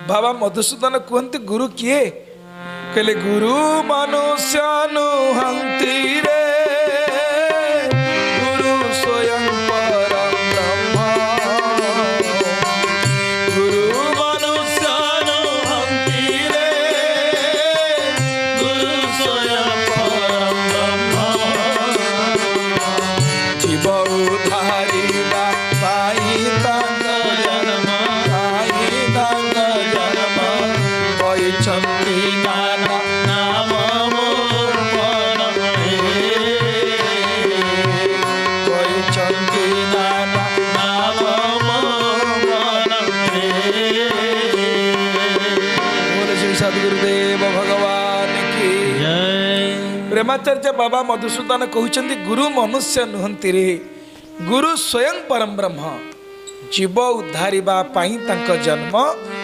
बाबा मधुसूदन कहते गुरु किए कहले गुरु मनुष्य नुहंती रे गुरु स्वयं परम ब्रह्म गुरु मनुष्य नुहंती रे गुरु स्वयं परम ब्रह्म जीव उद्धारिबा पाई तांग जन्म पाई तांग जन्म बैचंती नाना नाम मोर परम बैचंती नाना नाम मोर परम बोलो श्री सद्गुरुदेव भगवान की जय। प्रेमाचार्य बाबा मधुसूदन कहते गुरु मनुष्य नुहंती रे गुरु स्वयं परम ब्रह्म जीव उद्धारिबा पाई तांक जन्म